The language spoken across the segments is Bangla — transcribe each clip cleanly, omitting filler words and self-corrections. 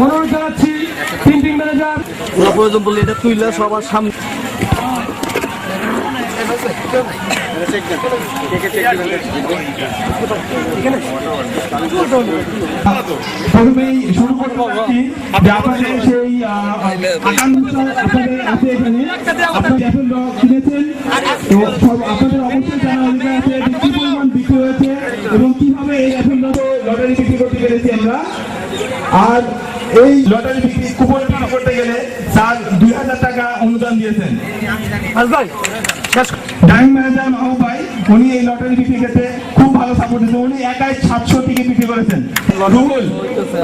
অনুরোধ জানাচ্ছি প্রিন্টিং ম্যানেজার প্রয়োজন বললে এটা তুইলা সবার সামনে প্রথমেই শুরু করতে পারছি যে আপনাদের সেই আকাঙ্ক্ষা আপনাদের আছে এখানে আপনারা এখন কিনেছেন তো সব আপনাদের অবশ্যই জানা অধিকার আছে কি পরিমাণ বিক্রি হয়েছে এবং কিভাবে এই এখন লটারি বিক্রি করতে পেরেছি আমরা। আর এই লটারি বিক্রি কুপন বিক্রি করতে গেলে স্যার 2000 টাকা অনুদান দিয়েছেন। ডাইং ম্যানেজার মাহবুব ভাই উনি এই লটারি বিক্রি ক্ষেত্রে খুব ভালো সাপোর্ট দিয়েছেন। উনি একাই 700 টিকিট বিক্রি করেছেন।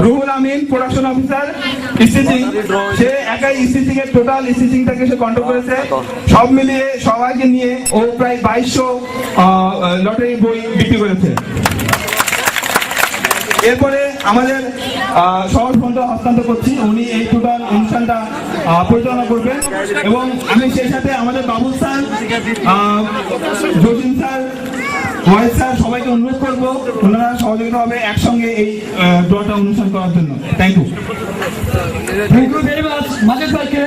Ruhul Amin production officer stitching, সে একাই স্টিচিং এর টোটাল স্টিচিংটাকে সে কন্ট্রোল করেছে। সব মিলিয়ে সবাইকে নিয়ে ও প্রায় 2200 লটারি বই বিক্রি করেছে। এরপরে আমাদের শহর ফন্ড হস্তান্তর করছি, উনি এই টোটাল অনুষ্ঠানটা পরিচালনা করবেন এবং আমি সেই সাথে আমাদের Babul sir, Jasim sir, Mahesh sir সবাইকে অনুরোধ করবো ওনারা সহযোগিতা হবে একসঙ্গে এই ড্রটা অনুষ্ঠান করার জন্য। Thank you very much Majed ভাইকে।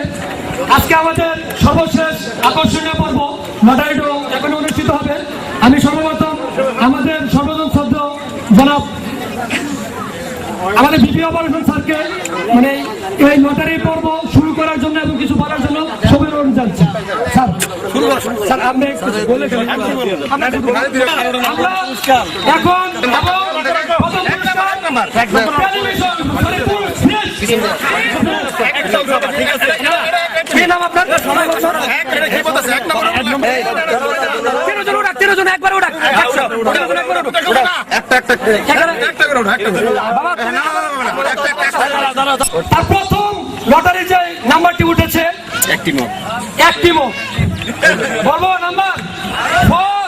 আজকে আমাদের সর্বশেষ আকর্ষণীয় পর্ব লটারি ড্র এখন অনুষ্ঠিত হবে। আমি সর্বপ্রথম আমাদের সর্বজন শ্রদ্ধ জনাব আমাদের বিপি অপারেশন স্যারকে মানে এই লটারি পর্ব শুরু করার জন্য এবং কিছু বলার জন্য সবাই অনুরোধ জানাচ্ছি। স্যার স্যার আপনি বলে ফেলেন। এখন কি নাম আপনার? 13 জন একবার ওটা প্রথম লটারি যে নাম্বারটি উঠেছে একটি মোট বলবো নাম্বার 4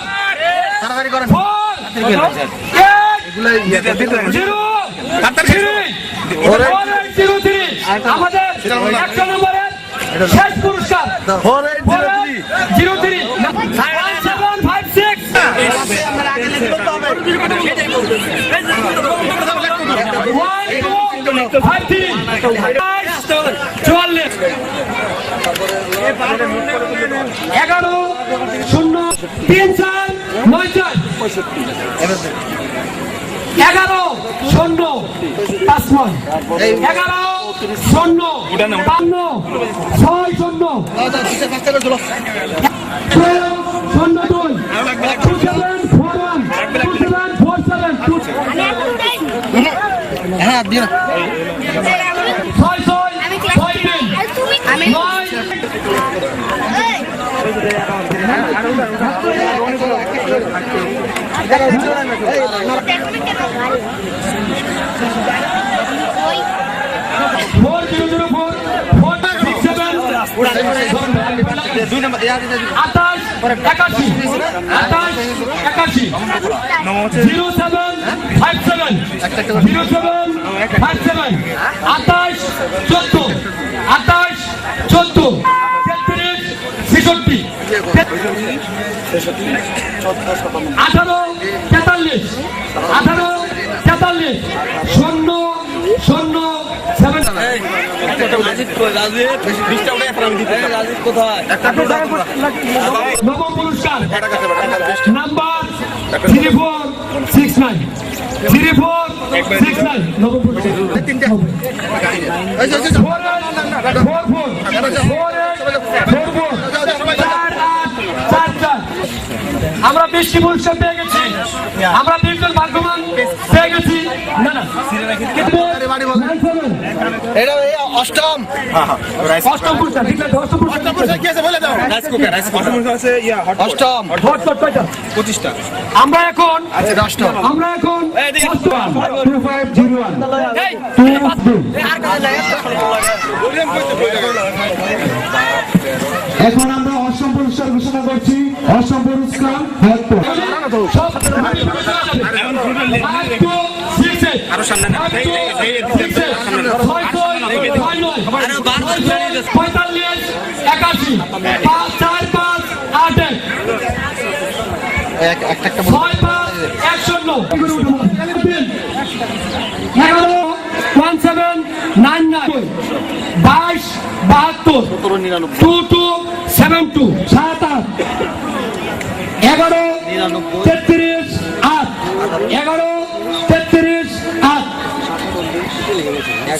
আমাদের 100 নম্বরের শেষ পুরস্কার 403 1756 নবম পুরস্কার নাম্বার 3469 নবম আমরা 20টি পুরস্কার পেয়ে গেছি। আমরা 3 জন ভাগ্যবান পেয়ে গেছি। না না অষ্টম পুরস্কার ঠিক আছে। অষ্টম পুরস্কার কি আছে বলে দাও। অষ্টম আছে অষ্টম 25টা। আমরা এখন আমরা এখন 2501 এখন আমরা অষ্টম পুরস্কার ঘোষণা করছি। অষ্টম পুরস্কার 99 22 72 2272 7 11 33 8 11 33 8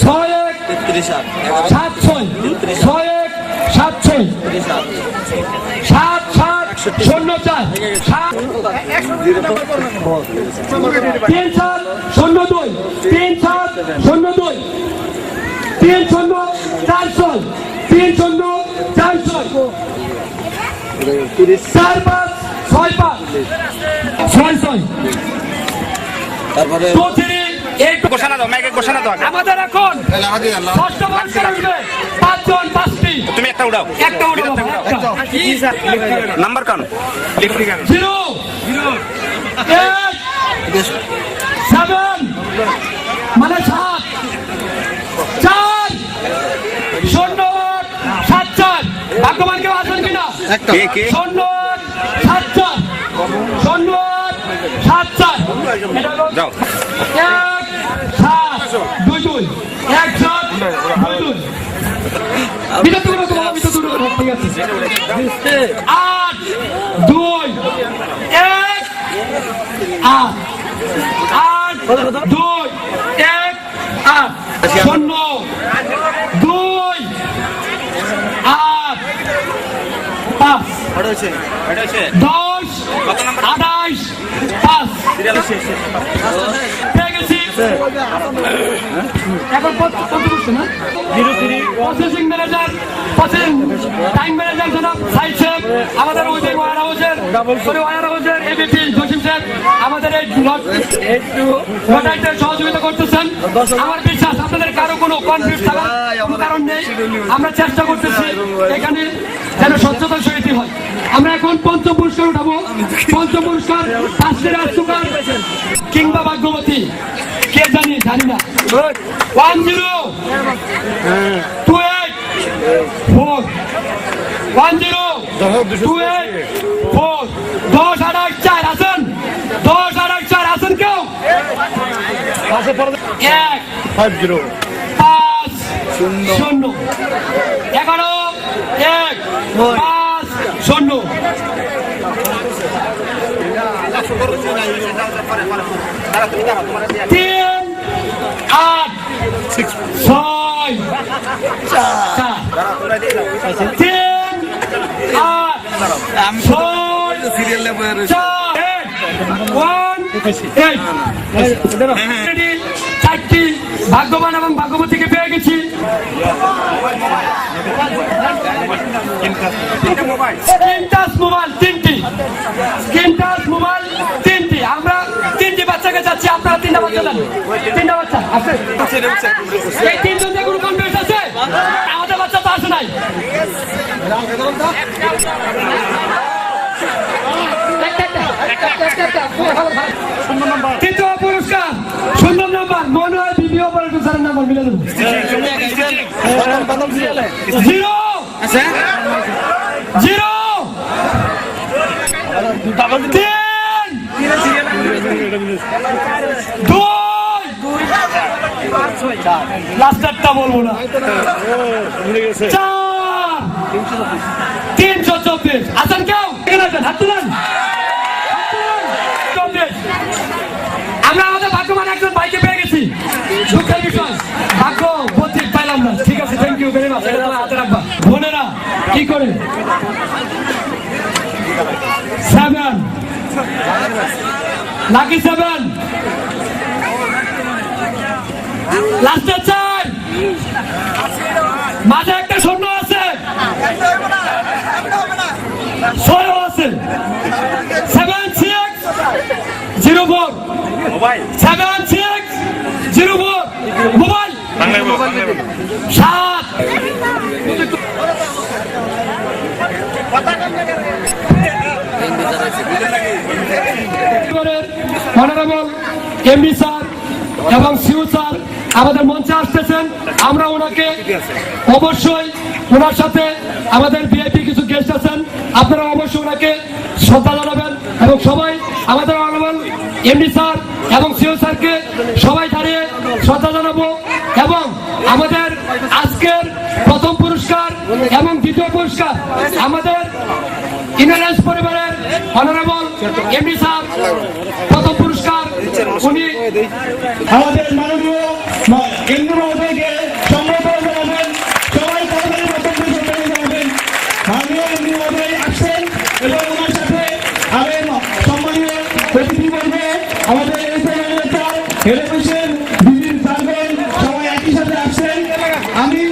61 76 61 76 77 04 37 02 37 02 30 400 30 400 45 65 66 তারপরে ঘোষণা দাও, মাইকে ঘোষণা দাও। আমাদের এখন ষষ্ঠ বর্ষে আসবে 5 জন 5টি তুমি একটা উড়াও, একটা উঠাবো নাম্বার কান 0 8 7 মানে 7 4 শূন্য 7 4 ভাগ্যবান কেউ আছেন কিনা কে কে শূন্য 7 4 শূন্য 7 4 এটা হলো যাও 1 7 2 2 1 7 2 2 বিটা তুলো তো বিটা তুলো ঠিক আছে 8 2 1 8 8 2 1 8 শূন্য 2 8 5 10 28 5 পেয়ে গেছি এখন কত বলছে না প্রসেসিং ম্যানেজার টাইম ম্যানেজার জনাব সাইদ সাহেব আমাদের ওয়ার হাউসের এবিপি জসিম সাহেব আমাদের এই লটাইতে সহযোগিতা করতেছেন। আমার বিশ্বাস আপনাদের কারো কোনো কনফিউজ থাকার কোনো কারণ নেই। আমরা চেষ্টা করতেছি এখানে যেন স্বচ্ছতার সহিত হয়। আমরা এখন পঞ্চম পুরস্কার উঠাবো। পঞ্চম পুরস্কার 5টি রাজকুমার কিংবা ভাগ্যবতী কে জানি না 10 28 4 10 28 4 10 28 4 আছেন 10 28 4 আছেন কেউ 1 50 5 0 11 1 5 0 3 8 6 3 8 সিরিয়ালে বয়ে রয়েছে 4টি ভাগ্যবান এবং ভাগ্যবতীকে পেয়ে গেছি। মোবাইল 3টি আমরা 3টি বাচ্চাকে যাচ্ছি। আপনারা 3টা বাচ্চা দেন 3টা বাচ্চা আছে এই 3 জন কোনো কনফিউজ আছে আমাদের বাচ্চা তো আসে নাই। তৃতীয় পুরস্কার সুন্দর নাম্বার মনে হয় ভিডিও অপারেটর স্যারের নাম্বার মিলে দেবো 0 0 লাস্টারটা বলবো না 324 আছেন কেউ হাত তুলেন। আমরা আমাদের ভাগ্যবান একজন ভাইকে পেয়ে গেছি। দুঃখের বিষয় ভাগ্য পত্রিক পাইলাম না। ঠিক আছে থ্যাংক ইউ ভেরি মাচ। হাতে রাখবা বোনেরা কি করে 7 লাকি 7 লাস্টে 4 মাঝে একটা শূন্য আছে 6 আছে 7604 7604 মোবাইল 7 অনারেবল এমডি স্যার এবং সিউ স্যার আমাদের মঞ্চে আসতেছেন। আমরা ওনাকে অবশ্যই ওনার সাথে আমাদের ভিআইপি কিছু গেস্ট আছেন, আপনারা অবশ্যই ওনাকে শ্রদ্ধা জানাবেন এবং সবাই আমাদের অনারেবল এমডি স্যার এবং সিও স্যারকে সবাই দাঁড়িয়ে শ্রদ্ধা জানাবো এবং আমাদের এবং দ্বিতীয় পুরস্কার আমাদের ইনারেন্স পরিবারের অনারেবল এমডি স্যার প্রথম পুরস্কার উনি আমাদের মাননীয় কেন্দ্র মহোদয়কে সম্মান করে জানাবেন। সবাই তাড়াতাড়ি বক্তব্য শুনতে জানাবেন। মাননীয় কেন্দ্র মহোদয় আসছেন এবং ওনার সাথে আরেক সম্মানীয় অতিথি বলবে আমাদের হেড অফিসের বিভিন্ন স্যারগণ সবাই একই সাথে আসছেন। আমি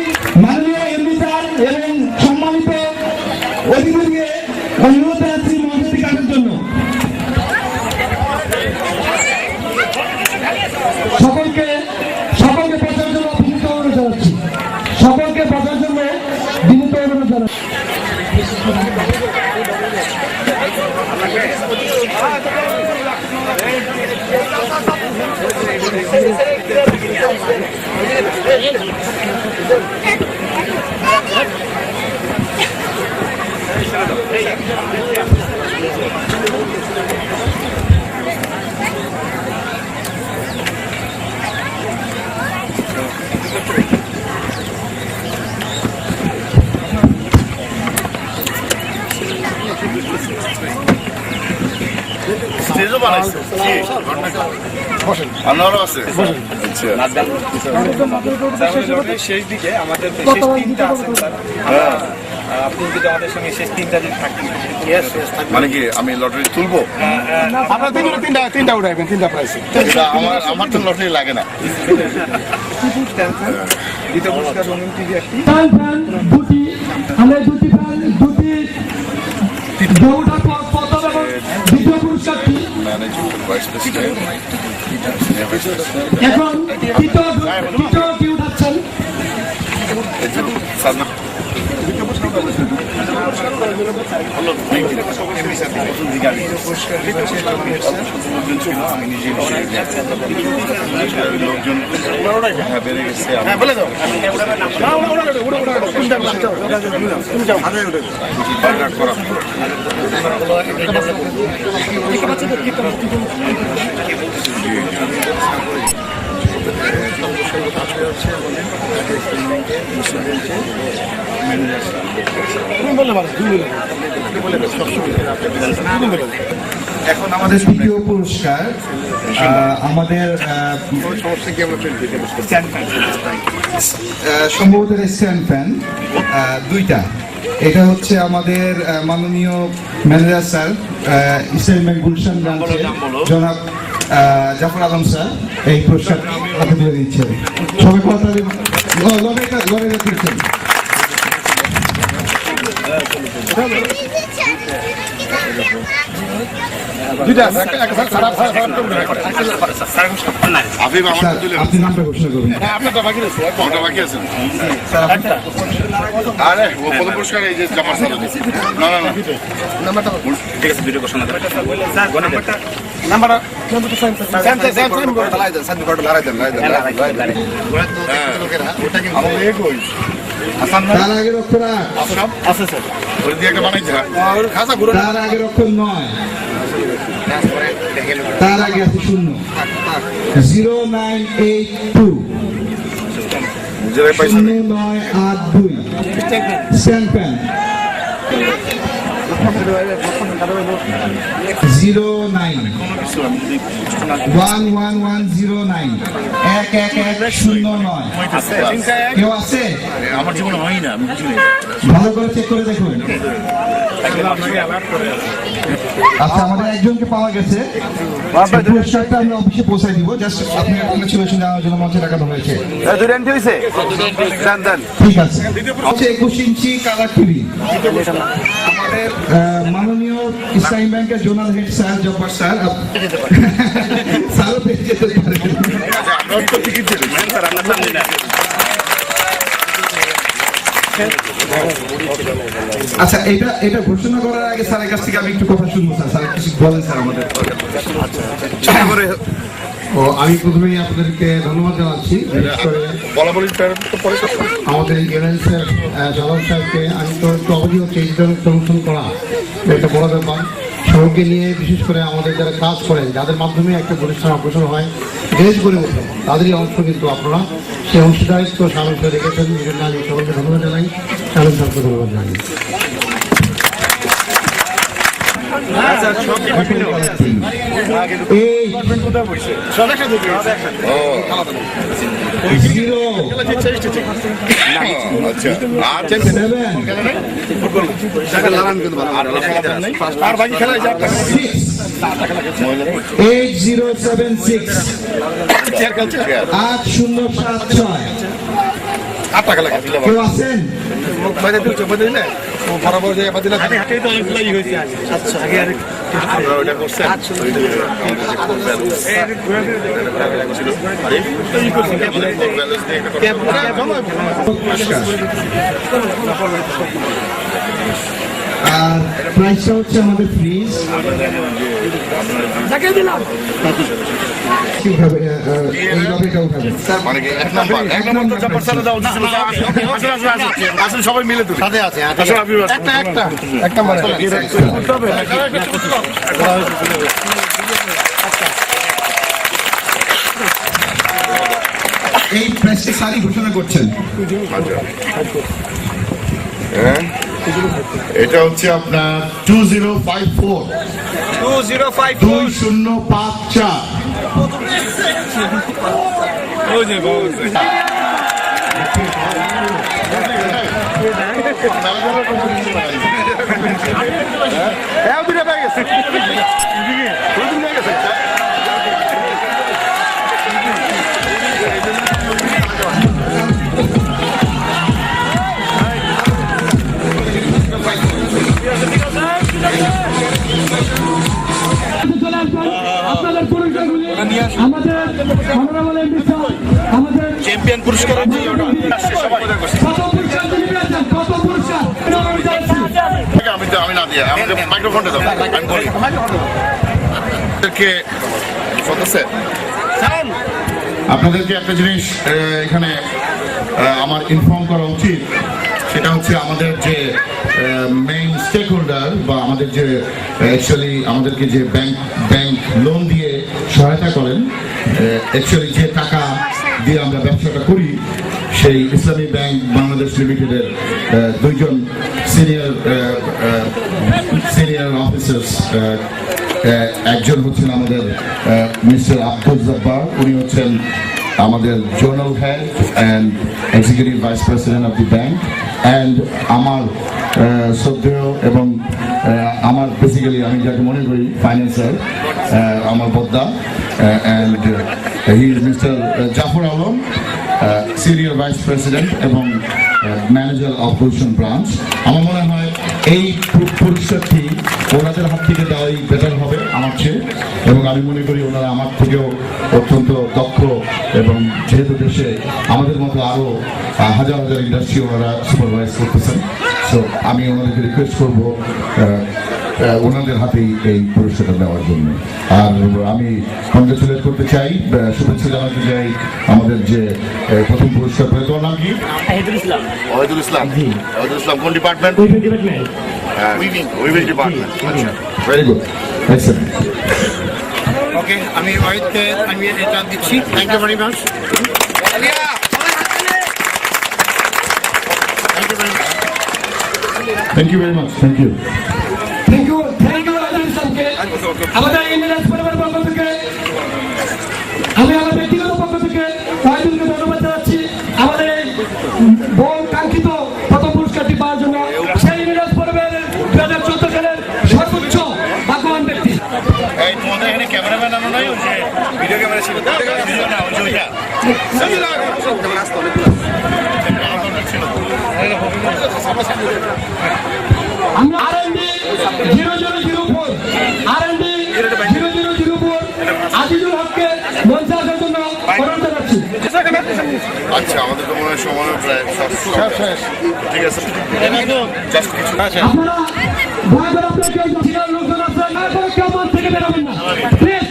মাননীয় এমডি স্যার এবং সম্মানিত অতিথিকে অনুরোধ জানাচ্ছি মঞ্চে কাটার জন্য। সকলকে বাঁচার জন্য বিনীত অনুরোধ জানাচ্ছি। সকলকে বাঁচার জন্য বিনীত অনুরোধ জানাচ্ছি। স্টেজও বানাইছে আপনারও আছে শেষ দিকে আমাদের শেষ তিনটা আছে স্যার আপনি যদি আমাদের সঙ্গে শেষ তিনটা দিন থাকেন মানে কি আমি লটারি তুলবো? আপনার তিনটা উঠাইবেন তিনটা প্রাইসে এটা আমার তো লটারি লাগে না। দ্বিতীয় পুরস্কার রঙিন টিভি একটি ফ্যান দুটি আমরা দুটি ফ্যান দুটি দৌড়া পথ এবং দ্বিতীয় পুরস্কারটি ম্যানেজিং ভাইস প্রেসিডেন্ট এখন তৃতীয় কি উঠাচ্ছেন আমি নিজে লোকজন বেড়ে গেছে এখন আমাদের দ্বিতীয় পুরস্কার আমাদের সম্ভবত স্ট্যান্ড ফ্যান দুইটা। এটা হচ্ছে আমাদের মাননীয় ম্যানেজার স্যার ইসলামী ব্যাংক গুলশান ব্রাঞ্চের জনাব জাফর আলম স্যার এই পুরস্কার হাতে তুলে দিচ্ছেন। সবাই কথা লড়াই করছেন। আপনি নামটা ঘোষণা করুন। বাকি আছে আরে ও প্রথম পুরস্কার এই যে জামার সাথে না না না ঠিক আছে ভিডিও ঘোষণা দেন তার আগের অক্ষর আছে স্যার ওই দিয়ে একটা বানাইছে তার আগের অক্ষর 9, তার আগে আছে 0 0982 0982 স্ট্যান্ড ফ্যান 09 11109 11109 কেউ আছে? আমার জীবনে হয় না আমি বুঝি ভালো করে চেক করে দেখুন। আচ্ছা আমাদের একজনকে পাওয়া গেছে। পুরস্কারটা আমরা অফিসে পৌঁছাই দিব। জাস্ট আপনি কংগ্রেচুলেশন জানানোর জন্য মঞ্চে রাখানো হয়েছে। ঠিক আছে। হচ্ছে 21 ইঞ্চি কালার টিভি আমাদের মাননীয় ইসলামী ব্যাংকের zonal head sir Jabbar sir স্যারও পেয়ে যেতে পারে। আমরা তো টিকিট দিই স্যার আমরা জানি না। আচ্ছা এটা ঘোষণা করার আগে স্যারের কাছ থেকে আমি একটু কথা শুনবো। স্যার কিছু বলেন স্যার আমাদের। আমি প্রথমেই আপনাদেরকে ধন্যবাদ জানাচ্ছি। বিশেষ করে আমাদের ইউএনএসের সাধারণ সাহেবকে আমি তো একটু অবধি হচ্ছে এই ধরনের প্রমোশন করা একটা বড় ব্যাপার। সবাইকে নিয়ে বিশেষ করে আমাদের যারা কাজ করেন যাদের মাধ্যমে একটা প্রতিষ্ঠান অগ্রসর হয় দেশ গড়ে ওঠে তাদেরই অংশ কিন্তু আপনারা সেই অংশীদারিত্ব শালম স্যার রেখেছেন। এই জন্য আমি সকলকে ধন্যবাদ জানাই, শালম স্যারকে ধন্যবাদ জানাই। আচ্ছা আর বাকি খেলা 8076 8076 কেউ আছেন? ওইটা করছেন আর প্রাইসটা হচ্ছে আমাদের ফ্রিজ। কিভাবে এইভাবে এটা উঠাবে? মানে কি এক নম্বর জাপার সারা দাও আসলে সবাই মিলে তুলি সাথে আছে একটা মানে এই প্রাইসটা সারি ঘোষণা করছেন। এটা হচ্ছে আপনার 2054 2054 আপনাদের পুরস্কারগুলি আমাদের অনারেবল এমপি স্যার আমাদের চ্যাম্পিয়ন পুরস্কারের যে কত পুরস্কার তিনি পেয়েছেন, কত পুরস্কার আমি না দিয়ে আমাকে মাইক্রোফোনটা দাও আমি বলি আপনাদেরকে একটা জিনিস এখানে আমার ইনফর্ম করা উচিত, সেটা হচ্ছে আমাদের যে মেইন স্টেক হোল্ডার বা আমাদের যে অ্যাকচুয়ালি আমাদেরকে যে ব্যাংক লোন দিয়ে সহায়তা করেন, অ্যাকচুয়ালি যে টাকা দিয়ে আমরা ব্যবসাটা করি, সেই ইসলামী ব্যাংক বাংলাদেশ লিমিটেডের দুইজন সিনিয়র অফিসার্স, একজন হচ্ছেন আমাদের মিস্টার আব্দুল জব্বার, উনি হচ্ছেন আমাদের zonal head and executive vice president of the bank, and আমার শ্রদ্ধেয় এবং আমার বেসিক্যালি আমি যাকে মনে করি ফাইন্যান্সার আমার বদ্দা, and he is Mr Jafar Alam, senior vice president এবং ম্যানেজার অফ গুলশান ব্রাঞ্চ। আমার মনে হয় এই পুরস্কারটি ওনাদের হাত থেকে দেওয়াই বেটার হবে আমার চেয়ে, এবং আমি মনে করি ওনারা আমার থেকেও অত্যন্ত দক্ষ, এবং যেহেতু দেশে আমাদের মতো আরও হাজার হাজার ইন্ডাস্ট্রি ওনারা সুপারভাইজ করতেছেন, সো আমি ওনাদেরকে রিকোয়েস্ট করবো ওনাদের হাতেই এই পুরস্কারটা দেওয়ার জন্য। আর আমি কংগ্রেচুলেট করতে চাই, শুভেচ্ছা জানাতে চাই আমাদের যে প্রথম পুরস্কার পেয়ে, তোর নাম কি? ওয়াহিদুল ইসলাম। কোন department? Weaving department. Very good, excellent. Okay, আমি ওয়াহিদকে আমি এটা দিচ্ছি। Thank you very much. Thank you very much. Thank you. আমাদের ইন্ডিয়ান পরিবারের পক্ষ থেকে আমি আমার ব্যক্তিগত পক্ষ থেকে ওয়াহিদুলকে ধন্যবাদ জানাচ্ছি আমাদের এই বহু কাঙ্ক্ষিত প্রথম পুরস্কারটি পাওয়ার জন্য। সেই ইন্ডিয়ান পরিবারের 2014 সালের সর্বোচ্চ ভাগ্যবান ব্যক্তি। তোমাদের এখানে ক্যামেরাম্যান আনো নাই? ভিডিও ক্যামেরা ছিল না? আমরা R&D 0004 আজিজুল হককে মঞ্চে আসার জন্য অনুরোধ জানাচ্ছি। আচ্ছা, আমাদের তো মনে হয় সময় প্রায় ঠিক আছে, জাস্ট কিছু আপনারা দয়া করে আপনার কেউ সিনিয়র লোকজন আছেন, তারপরে কেউ মঞ্চ থেকে বেরোবেন না প্লিজ।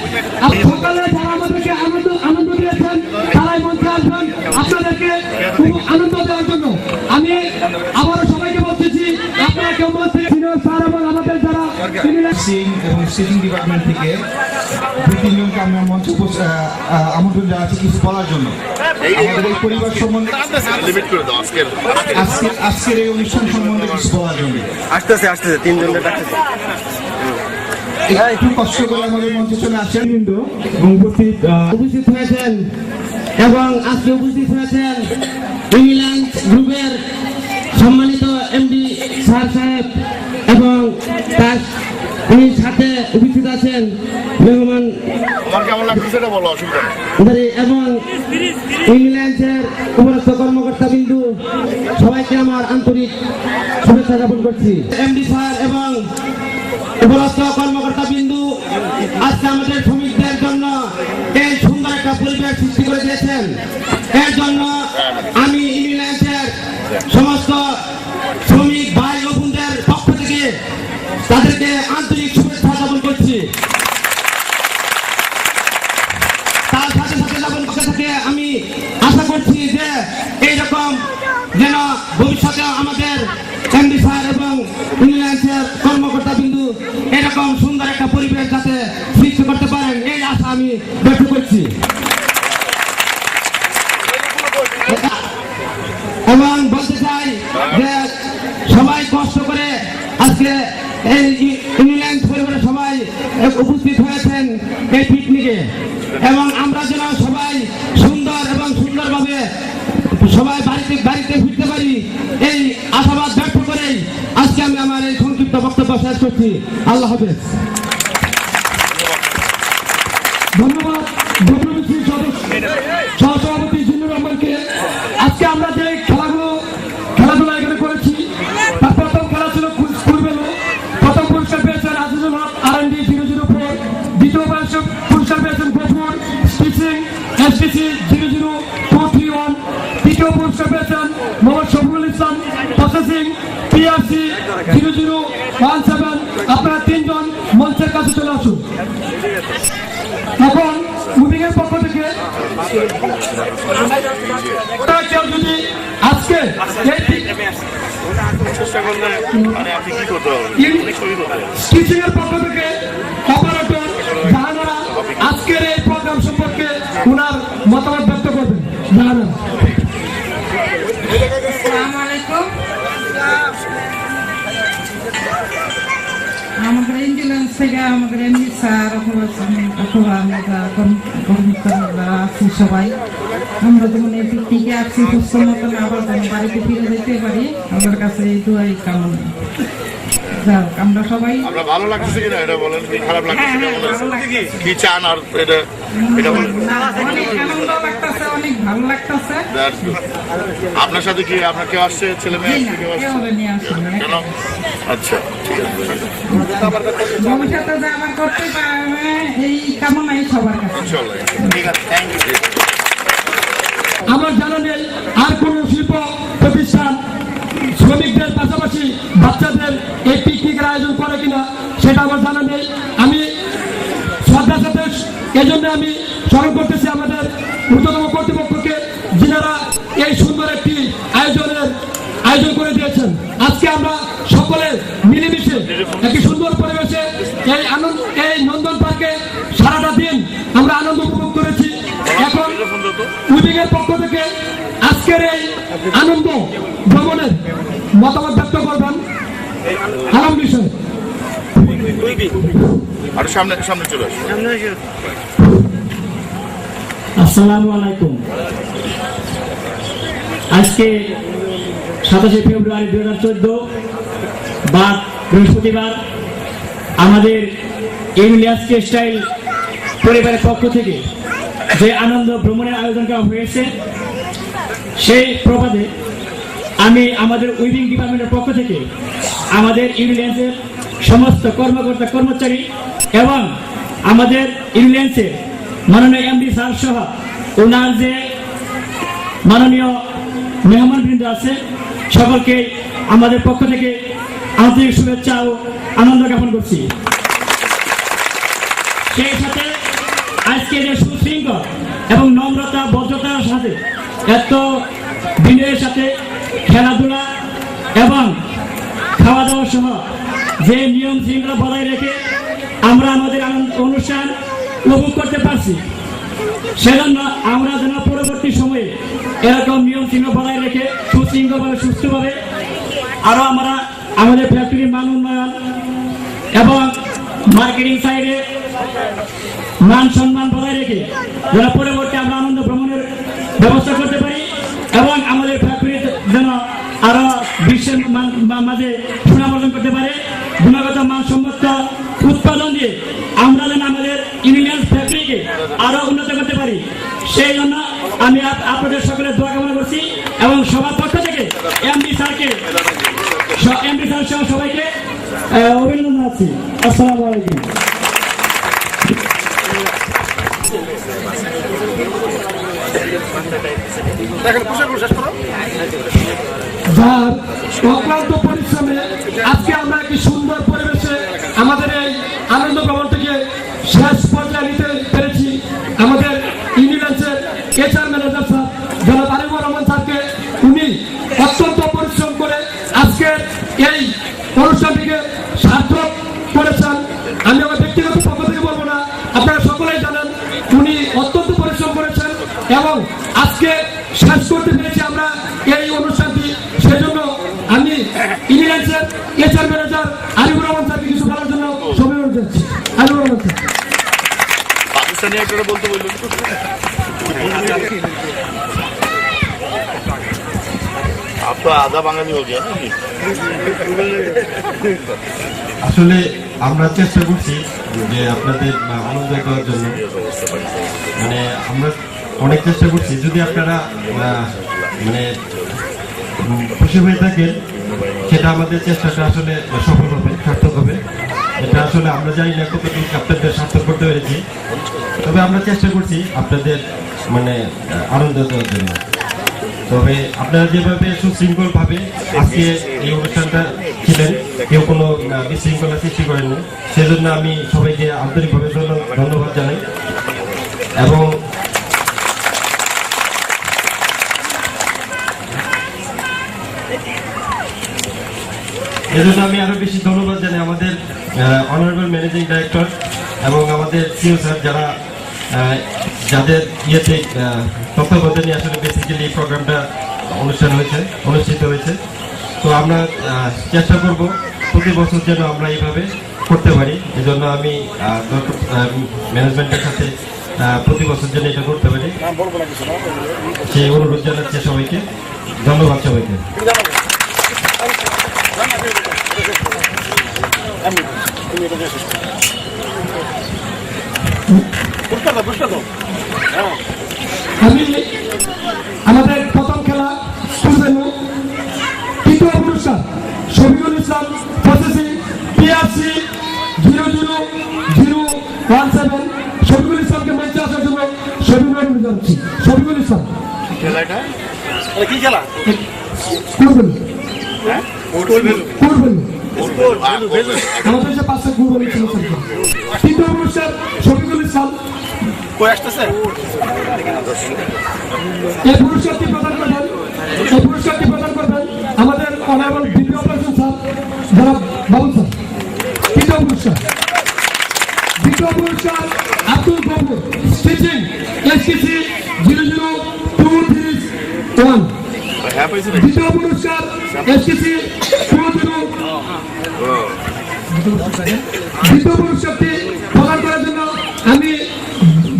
সকালে যারা আমাদেরকে আনন্দ দিয়েছেন তারাই মঞ্চে আসবেন আপনাদেরকে খুব আনন্দ দেওয়ার জন্য। আমি আবারও সবাইকে বলতেছি, আপনারা কেউ মঞ্চ থেকে সিনিয়র স্যার এবং আমাদের যারা ড্রেসিং এবং স্টিচিং ডিপার্টমেন্ট থেকে 2-3 জনকে আমরা মঞ্চে আমন্ত্রণ জানাচ্ছি কিছু বলার জন্য আমাদের এই পরিবার সম্বন্ধে লিমিট করে দাও আজকের আজকের এই অনুষ্ঠান সম্বন্ধে কিছু বলার জন্য। আসতেছে 3 জনের ডাকতেছে। একটু কষ্ট করে আমাদের মঞ্চে চলে আসেন কিন্তু উপস্থিত হয়েছেন এবং আজকে উপস্থিত হয়েছেন ইংল্যান্ড গ্রুপের সম্মানিত এমডি স্যার সাহেব এবং তার সাথে উপস্থিত আছেন মেহমান আমার কেমন লাগছে সেটা বলো, অসুবিধা নেই। এবং ইংল্যান্ডের উপরস্থ কর্মকর্তা বিন্দু সবাইকে আমার আন্তরিক শুভেচ্ছা জ্ঞাপন করছি। এমডি স্যার এবং উপরস্থ কর্মকর্তা বিন্দু আজকে আমাদের শ্রমিকদের জন্য এই সুন্দর একটা পরিবেশ সৃষ্টি করে দিয়েছেন। এর জন্য আমি ইংল্যান্ডের সমস্ত শ্রমিক ভাই ও বোনদের পক্ষ থেকে তাদেরকে আন্তরিক শুভেচ্ছা জ্ঞাপন করছি। তার সাথে সাথে জ্ঞাপন পক্ষ থেকে আমি আশা করছি যে এইরকম যেন ভবিষ্যতে আমাদের এমডি স্যার এবং ইংল্যান্ডের কর্মকর্তা বিন্দু এরকম সুন্দর একটা পরিবেশ যাতে সৃষ্টি করতে পারেন এই আশা আমি ব্যক্ত করছি। এবং বলতে চাই যে সবাই কষ্ট করে আজকে এই ইংল্যান্ড পরিবারের সবাই উপস্থিত হয়েছেন এই পিকনিকে এবং আমরা যেন সবাই সুন্দর এবং সুন্দরভাবে সবাই বাড়িতে ফিরতে পারি এই আশাবাদ ব্যক্ত করেই আজকে আমি আমার এই সংক্ষিপ্ত বক্তব্য শেষ করছি। আল্লাহ হাফেজ। ধন্যবাদ ডব্লিউবিসি সহসভাপতি জিল্লুর রহমানকে। আজকে আমরা যে খেলাধুলা এখানে করেছি তার প্রথম খেলা ছিল ফুটবল। প্রথম পুরস্কার পেয়েছেন আজিজুল হক R&D 004, দ্বিতীয় পুরস্কার পেয়েছেন গফুর স্টিচিং STC 00231, তৃতীয় পুরস্কার পেয়েছেন মোহাম্মদ শফিউল ইসলাম প্রসেসিং PRC 0017। আপনারা 3 জন মঞ্চের কাছে চলে আসুন। এখন মুভিং এর পক্ষ থেকে কেউ যদি আজকে স্টিচিং এর পক্ষ থেকে অপারেটর জাহানারা আজকের এই প্রোগ্রাম সম্পর্কে ওনার মতামত ব্যক্ত করবেন। জাহানারা। আসসালামু আলাইকুম। আমাদের ইন্ডিয়ান্স থেকে আমাদের এমডি স্যার অথবা আমরা কর্মকর্তারা আছি সবাই আমরা যেমন এই পিকনিকে আসছি সুস্থ মতন আবার যেন বাড়িতে ফিরে যেতে পারি আমার কাছে এই দোয়াই কামনা। যাক আমরা সবাই আমরা ভালো লাগছে কিনা এটা বলেন, কি খারাপ লাগছে কিনা বলেন, কি চান আর এটা বলেন। অনেক আনন্দ লাগতেছে, অনেক ভালো লাগতেছে। আপনার সাথে কি আপনার কেউ আসছে, ছেলে মেয়ে আসছে, কেউ আসছে? নিয়ে আসুন কেন? আচ্ছা ঠিক আছে। ভবিষ্যতে যে আবার করতে পারবে এই কামনাই সবার কাছে। ইনশাআল্লাহ। ঠিক আছে, থ্যাংক ইউ। আমার জানা নেই আর কোন শিল্প প্রতিষ্ঠান শ্রমিকদের পাশাপাশি বাচ্চাদের এই পিকনিকের আয়োজন করে কিনা সেটা আমার জানা নেই। আমি শ্রদ্ধার সাথে এজন্য আমি স্মরণ করতেছি আমাদের ঊর্ধ্বতম কর্তৃপক্ষকে, যিনারা এই সুন্দর একটি আয়োজন করে দিয়েছেন। আজকে আমরা সকলে মিলেমিশে একটি সুন্দর পরিবেশে এই নন্দন পার্কে সারাটা দিন আমরা আনন্দ উপভোগ করেছি। এখন উইভিং এর পক্ষ থেকে আজকের এই আনন্দ ভ্রমণের মতামত ব্যক্ত করবেন আরাম বিষয়। আর সামনে চলে আসুন। আসসালামু আলাইকুম। আজকে 27 ফেব্রুয়ারি 2014 বাদ বৃহস্পতিবার আমাদের ইংলিশ স্টাইল পরিবারের পক্ষ থেকে যে আনন্দ ভ্রমণের আয়োজন করা হয়েছে সেই প্রবাদে আমি আমাদের উইভিং ডিপার্টমেন্টের পক্ষ থেকে আমাদের ইংল্যান্ডের সমস্ত কর্মকর্তা কর্মচারী এবং আমাদের ইংল্যান্ডের মাননীয় এমডি স্যার সহ ওনার যে মাননীয় মেহমানবৃন্দ আছে সকলকে আমাদের পক্ষ থেকে আন্তরিক শুভেচ্ছা ও আনন্দ জ্ঞাপন করছি। সেই সাথে আজকে যে সুশৃঙ্খল এবং নম্রতা ভদ্রতার সাথে এত বিনয়ের সাথে খেলাধুলা এবং খাওয়া দাওয়া সহ যে নিয়ম শৃঙ্খলা বজায় রেখে আমরা আমাদের অনুষ্ঠান উপভোগ করতে পারছি। সেজন্য আমরা যেন পরবর্তী সময়ে এরকম নিয়ম চিহ্ন বজায় রেখে সুশৃঙ্খলভাবে সুস্থভাবে আরো আমরা আমাদের ফ্যাক্টরির মান উন্নয়ন এবং মার্কেটিং সাইডে মান সম্মান বজায় রেখে যেন পরবর্তী আমরা আনন্দ ভ্রমণের ব্যবস্থা করতে পারি এবং আমাদের ফ্যাক্টরি যেন আরো বিশ্বের মাঝে সুনাম অর্জন করতে পারে। গুণগত মানসম্মত উৎপাদন দিয়ে আমরা যেন আমাদের ইউনিয়ন ফ্যাক্টরিকে আরো উন্নত করতে পারি, সেই জন্য আমি আপনাদের সকলের দোয়া কামনা করছি এবং সবার পক্ষ থেকে এমডি স্যার সহ সবাইকে অভিনন্দন জানাচ্ছি। আসসালামু আলাইকুম। যার অক্লান্ত পরিশ্রমে আজকে আমরা একটি সুন্দর পরিবেশে আমাদের এই আনন্দ ভ্রমণটিকে শেষ পর্যায়ে নিতে পেরেছি। আমাদের ইউনিভার্সের HR ম্যানেজার স্যার জনাব আরিফুর রহমান স্যারকে, উনি অত্যন্ত পরিশ্রম করে আজকে এই অনুষ্ঠানটিকে সার্থক করেছেন। আমি আমার ব্যক্তিগত পক্ষ থেকে বলবো না, আপনারা সকলেই জানেন উনি অত্যন্ত পরিশ্রম করেছেন এবং আজকে শেষ করতে পেরেছি আমরা এই অনুষ্ঠানটি। সেজন্য আমি ইংল্যান্ডের HR ম্যানেজার আরিফুর রহমান স্যারকে কিছু বলার জন্য সময় অনুরোধ করছি। আরিফুর রহমান স্যার। পাকিস্তানি একটা বলতে বললেন আপনার আধা বাঙালি হয়ে গিয়া। আসলে আমরা চেষ্টা করছি যে আপনাদের আনন্দ করার জন্য, মানে আমরা অনেক চেষ্টা করছি। যদি আপনারা মানে খুশি হয়ে থাকেন সেটা আমাদের চেষ্টাটা আসলে সফল হবে, সার্থক হবে। এটা আসলে আমরা জানি না কতটুকু আপনাদের সার্থক করতে পেরেছি, তবে আমরা চেষ্টা করছি আপনাদের মানে আনন্দ দেওয়ার জন্য। তবে আপনারা যেভাবে সুশৃঙ্খলভাবে আজকে এই অনুষ্ঠানটা ছিলেন, কেউ কোনো বিশৃঙ্খলা সৃষ্টি করেননি, সেজন্য আমি সবাইকে আন্তরিকভাবে ধন্যবাদ জানাই। এবং এজন্য আমি আরো বেশি ধন্যবাদ জানাই আমাদের অনারেবল ম্যানেজিং ডাইরেক্টর এবং আমাদের সিও স্যার, যারা যাদের ইয়েতে তত্ত্বাবধানে আসলে বেসিক্যালি এই প্রোগ্রামটা অনুষ্ঠিত হয়েছে। তো আমরা চেষ্টা করব প্রতি বছর যেন আমরা এইভাবে করতে পারি। এজন্য আমি ম্যানেজমেন্টের সাথে প্রতি বছর যেন এটা করতে পারি সেই অনুরোধ জানাচ্ছি সবাইকে। ধন্যবাদ সবাইকে। আমি আমাদের প্রথম খেলা তৃতীয় পুরস্কার শফিকুল ইসলাম প্রসেসিং PRC 00017। শফিকুল ইসলামকে মঞ্চে আসার জন্য শফিকুল ইসলাম। কি খেলা? আমাদের যে পাশে কুরবানি ছিল। তৃতীয় পুরস্কার শফিকুল ইসলাম। এই পুরস্কারটি প্রদান করবেন আমাদের অনারেবল ডিপি অপারেশন স্যার জনাব বাবুল স্যার। তৃতীয় পুরস্কার। দ্বিতীয় পুরস্কার আব্দুল গফুর স্টিচিং STC 00231। দ্বিতীয় পুরস্কার STC 20। দ্বিতীয় পুরস্কারটি প্রদান করার জন্য আমি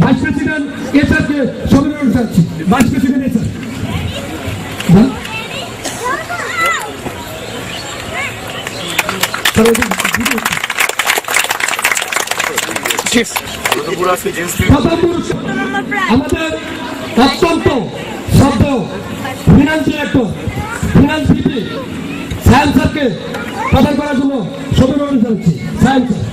ভাইস প্রেসিডেন্ট SRকে সমন্বয় চাচ্ছি। Vice president SR। আমাদের অত্যন্ত শ্রদ্ধ ফিনান্স ডিরেক্টর ফিনান্স ভিপি সায়েন্স স্যারকে প্রদান করার জন্য সমন্বয় চাচ্ছি। সায়েন্স স্যার।